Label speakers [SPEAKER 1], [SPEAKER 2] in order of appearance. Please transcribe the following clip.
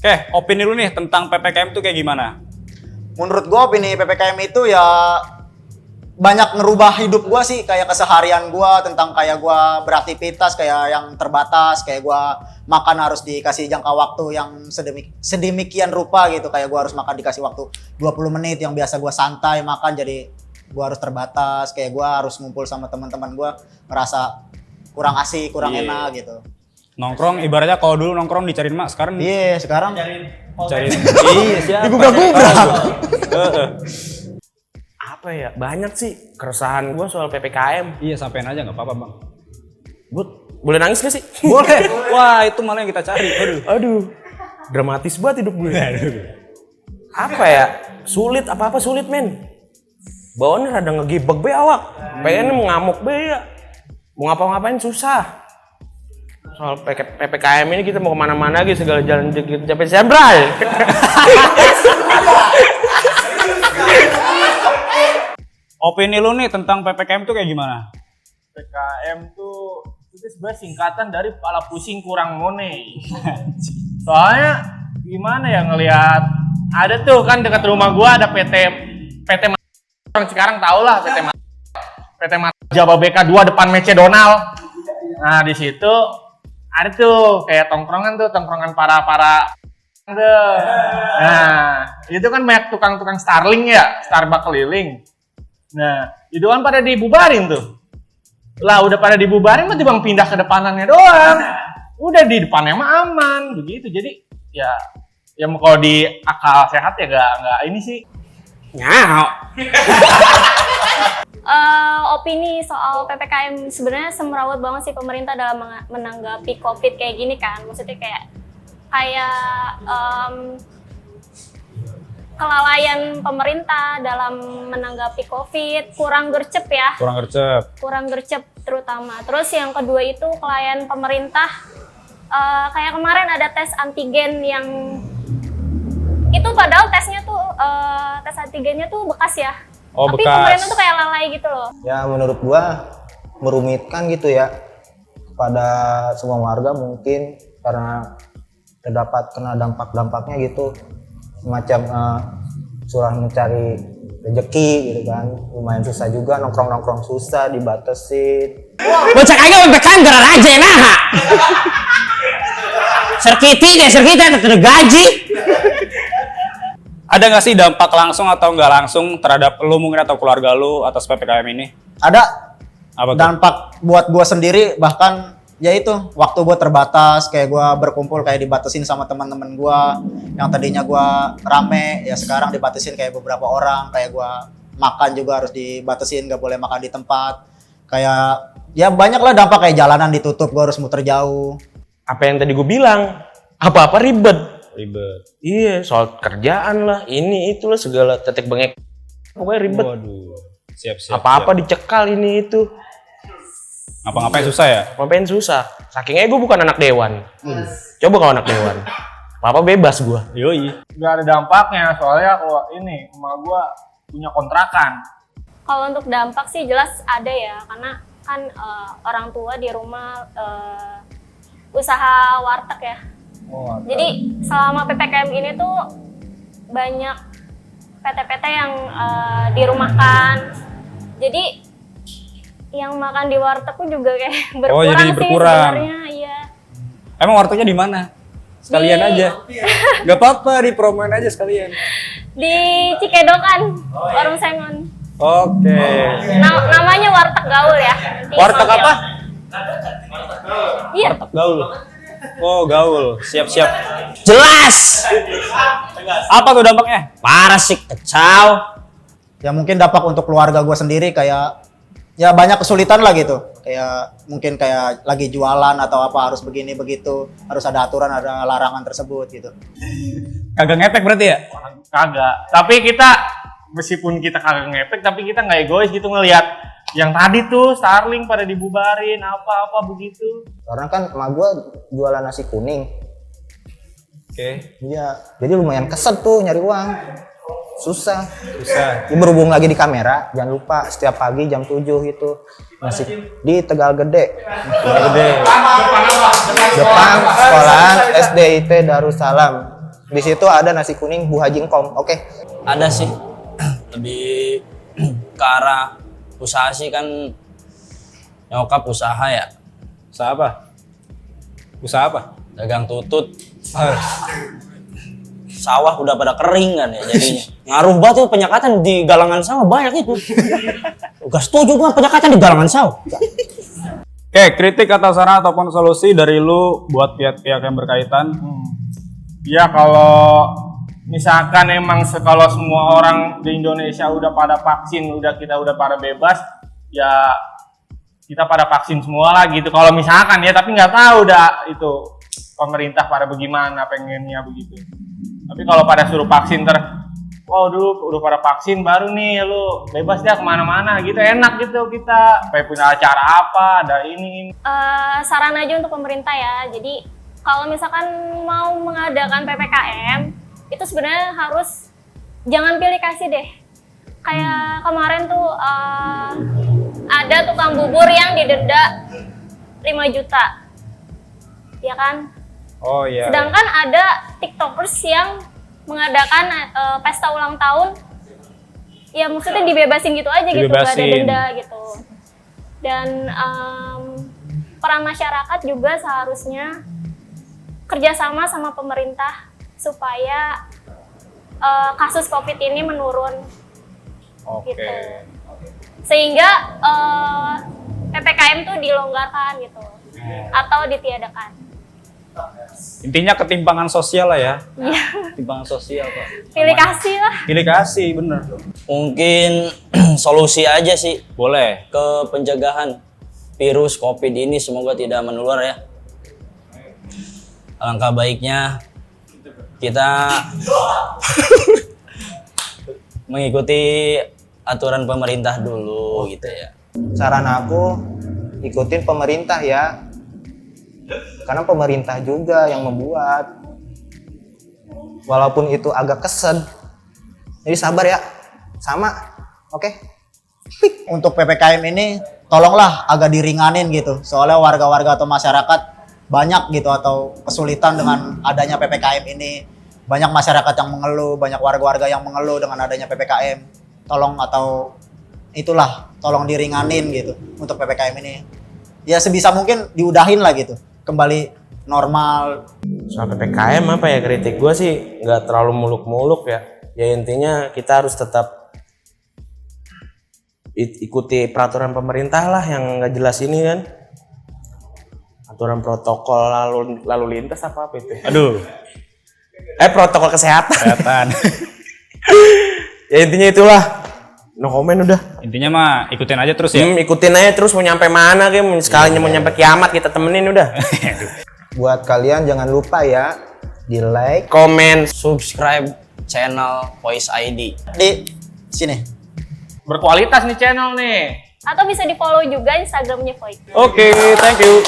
[SPEAKER 1] Oke, opini lu nih tentang PPKM tuh kayak gimana?
[SPEAKER 2] Menurut gua opini PPKM itu ya banyak ngerubah hidup gua sih, kayak keseharian gua, tentang kayak gua beraktivitas kayak yang terbatas, kayak gua makan harus dikasih jangka waktu yang sedemikian rupa gitu, kayak gua harus makan dikasih waktu 20 menit yang biasa gua santai makan, jadi gua harus terbatas, kayak gua harus ngumpul sama teman-teman gua, ngerasa kurang asik, kurang enak gitu.
[SPEAKER 1] Nongkrong ibaratnya kalau dulu nongkrong dicariin mak, sekarang
[SPEAKER 2] Sekarang
[SPEAKER 1] cariin iya siapa?
[SPEAKER 2] digubrak-gubrak.
[SPEAKER 3] Apa ya, banyak sih keresahan gue soal PPKM.
[SPEAKER 1] Iya, sampein aja nggak apa-apa bang.
[SPEAKER 3] Boleh nangis gak sih?
[SPEAKER 1] Boleh. Wah, itu malah yang kita cari.
[SPEAKER 3] Aduh, dramatis banget hidup gue. Apa ya, sulit, apa-apa sulit men. Bawaannya rada ngegebek be awak. Pengennya mau ngamuk be ya. Mau ngapa-ngapain susah. Soal PPKM ini kita mau kemana-mana gitu, segala jalan capek sembrai.
[SPEAKER 1] Opini lu nih tentang PPKM tuh kayak gimana?
[SPEAKER 4] PKM tuh itu sebenarnya singkatan dari pala pusing kurang mone. Soalnya gimana ya, ngelihat ada tuh kan dekat rumah gua ada PT orang sekarang tau lah PT Jababeka 2 depan McDonald. Nah di situ ada tuh kayak tongkrongan para tuh. Nah itu kan banyak tukang-tukang Starling ya, Starbucks keliling. Nah, itu kan pada dibubarin tuh. Lah udah pada dibubarin mah bang pindah ke depanannya doang. Udah di depannya mah aman begitu. Jadi ya kalau di akal sehat ya gak ini sih.
[SPEAKER 3] Nyau.
[SPEAKER 5] Opini soal PPKM sebenarnya semrawut banget sih pemerintah dalam menanggapi COVID kayak gini kan. Maksudnya kayak kelalaian pemerintah dalam menanggapi COVID, kurang gercep ya. Kurang gercep terutama. Terus yang kedua itu kelalaian pemerintah, kayak kemarin ada tes antigen yang itu padahal tesnya tuh tes antigennya tuh bekas ya. Tapi pemerintah tuh kayak lalai gitu loh.
[SPEAKER 6] Ya menurut gua merumitkan gitu ya kepada semua warga, mungkin karena terdapat kena dampak-dampaknya gitu, semacam susah mencari rezeki gitu kan, lumayan susah juga, nongkrong susah, dibatasin.
[SPEAKER 3] Bocah kagak PPKM gara aja nah. Serkiti tetap gaji.
[SPEAKER 1] Ada nggak sih dampak langsung atau nggak langsung terhadap lu mungkin atau keluarga lu atas PPKM ini?
[SPEAKER 2] Ada
[SPEAKER 1] Apa tuh?
[SPEAKER 2] dampak buat gua sendiri, bahkan ya itu waktu gua terbatas, kayak gua berkumpul kayak dibatasin sama teman-teman gua yang tadinya gua rame, ya sekarang dibatasin kayak beberapa orang, kayak gua makan juga harus dibatasin, nggak boleh makan di tempat, kayak ya banyak lah dampak, kayak jalanan ditutup, gua harus muter jauh.
[SPEAKER 3] Apa yang tadi gue bilang, apa-apa ribet. Iya, soal kerjaan lah, ini itu lah, segala tetek bengek, pokoknya ribet.
[SPEAKER 1] Waduh, siap.
[SPEAKER 3] Apa-apa dicekal ini itu.
[SPEAKER 1] Ngapa-ngapain susah ya?
[SPEAKER 3] Ngapain susah? Sakingnya gue bukan anak dewan. Coba kalau anak dewan, apa bebas gue.
[SPEAKER 1] Yoi.
[SPEAKER 4] Gak ada dampaknya soalnya kalau ini emak gua punya kontrakan.
[SPEAKER 5] Kalau untuk dampak sih jelas ada ya, karena kan orang tua di rumah usaha warteg ya. Jadi selama PPKM ini tuh banyak PT-PT yang dirumahkan. Jadi yang makan di warteg pun juga kayak berkurang,
[SPEAKER 1] jadi
[SPEAKER 5] sih
[SPEAKER 1] berkurang.
[SPEAKER 5] sebenarnya. Iya.
[SPEAKER 1] Emang wartegnya di mana? Sekalian aja. Gak apa-apa, dipromoin aja sekalian.
[SPEAKER 5] Di Cikedokan, Warung Sengon.
[SPEAKER 1] Oke.
[SPEAKER 5] Namanya Warteg Gaul ya.
[SPEAKER 1] Warteg apa?
[SPEAKER 5] Iya.
[SPEAKER 1] Gaul. Oh, gaul. Siap.
[SPEAKER 3] Jelas.
[SPEAKER 1] Apa tuh dampaknya?
[SPEAKER 3] Parah sih, kacau.
[SPEAKER 2] Ya mungkin dampak untuk keluarga gua sendiri kayak ya banyak kesulitan lah gitu, kayak mungkin kayak lagi jualan atau apa harus begini begitu, harus ada aturan, ada larangan tersebut gitu.
[SPEAKER 1] Kagak ngepek berarti ya?
[SPEAKER 4] Kagak. Tapi kita meskipun kita kagak ngepek, tapi kita nggak egois gitu ngelihat yang tadi tuh Starling pada dibubarin apa-apa begitu.
[SPEAKER 6] Karena kan emak gua jualan nasi kuning.
[SPEAKER 1] Oke.
[SPEAKER 6] Iya, jadi lumayan keset tuh nyari uang. Susah. Ya, berhubung lagi di kamera, jangan lupa setiap pagi jam 7 gitu. Nasi di Tegal Gede. Depan sekolahan SDIT Darussalam. Di situ ada nasi kuning buah jingkong. Oke.
[SPEAKER 7] Ada sih. Lebih ke arah usaha sih kan, nyokap usaha ya.
[SPEAKER 1] Usaha apa? Usaha apa?
[SPEAKER 7] Dagang tutut. Sawah udah pada kering kan ya jadinya. Ngaruh banget tuh penyekatan di galangan sawah banyak itu. Gak setuju gua penyekatan di galangan sawah.
[SPEAKER 1] Oke, kritik atau saran ataupun solusi dari lu buat pihak-pihak yang berkaitan.
[SPEAKER 4] Ya kalau misalkan emang kalau semua orang di Indonesia udah pada vaksin, kita udah pada bebas, ya kita pada vaksin semua lah gitu. Kalau misalkan ya, tapi nggak tahu udah itu pemerintah pada bagaimana pengennya begitu. Tapi kalau pada suruh vaksin dulu udah pada vaksin baru nih lu bebas deh kemana-mana gitu, enak gitu kita. Kayak punya acara apa, ada ini.
[SPEAKER 5] Saran aja untuk pemerintah ya. Jadi kalau misalkan mau mengadakan PPKM, itu sebenarnya harus jangan pilih kasih deh. Kayak kemarin tuh ada tukang bubur yang didenda 5 juta. Ya kan?
[SPEAKER 1] Oh iya.
[SPEAKER 5] Sedangkan ada TikTokers yang mengadakan pesta ulang tahun, ya maksudnya dibebasin gitu aja gitu, gak ada denda gitu. Dan peran masyarakat juga seharusnya kerjasama sama pemerintah supaya kasus COVID ini menurun.
[SPEAKER 1] Oke.
[SPEAKER 5] Gitu. Sehingga PPKM tuh dilonggarkan gitu atau ditiadakan.
[SPEAKER 1] Intinya ketimpangan sosial lah ya.
[SPEAKER 5] Iya.
[SPEAKER 1] Ketimpangan sosial kok.
[SPEAKER 5] Pilih kasih lah.
[SPEAKER 1] Pilih kasih, bener.
[SPEAKER 7] Mungkin solusi aja sih
[SPEAKER 1] Boleh.
[SPEAKER 7] ke pencegahan virus COVID ini semoga tidak menular ya. Alangkah baiknya kita mengikuti aturan pemerintah dulu gitu ya.
[SPEAKER 6] Saran aku ikutin pemerintah ya. Karena pemerintah juga yang membuat. Walaupun itu agak kesed. Jadi sabar ya. Sama. Oke.
[SPEAKER 2] Untuk PPKM ini tolonglah agak diringanin gitu. Soalnya warga-warga atau masyarakat banyak gitu atau kesulitan dengan adanya PPKM ini. Banyak masyarakat yang mengeluh, banyak warga-warga yang mengeluh dengan adanya PPKM. Tolong atau itulah, tolong diringanin gitu untuk PPKM ini. Ya sebisa mungkin diudahin lah gitu. Kembali normal.
[SPEAKER 3] Soal PPKM apa ya, kritik gue sih nggak terlalu muluk-muluk ya. Ya intinya kita harus tetap ikuti peraturan pemerintah lah yang nggak jelas ini kan. Aturan protokol lalu lintas apa itu?
[SPEAKER 1] Aduh.
[SPEAKER 3] Protokol kesehatan.
[SPEAKER 1] Kelihatan.
[SPEAKER 3] Ya intinya itulah. No comment udah.
[SPEAKER 1] Intinya mah ikutin aja terus ya.
[SPEAKER 3] Ikutin aja terus mau nyampe mana kayak sekalinya mau nyampe kiamat kita temenin udah.
[SPEAKER 6] Buat kalian jangan lupa ya di like,
[SPEAKER 3] Komen,
[SPEAKER 7] Subscribe channel Voice ID.
[SPEAKER 2] Di sini.
[SPEAKER 4] Berkualitas nih channel nih.
[SPEAKER 5] Atau bisa di follow juga Instagramnya Void.
[SPEAKER 1] Oke, thank you.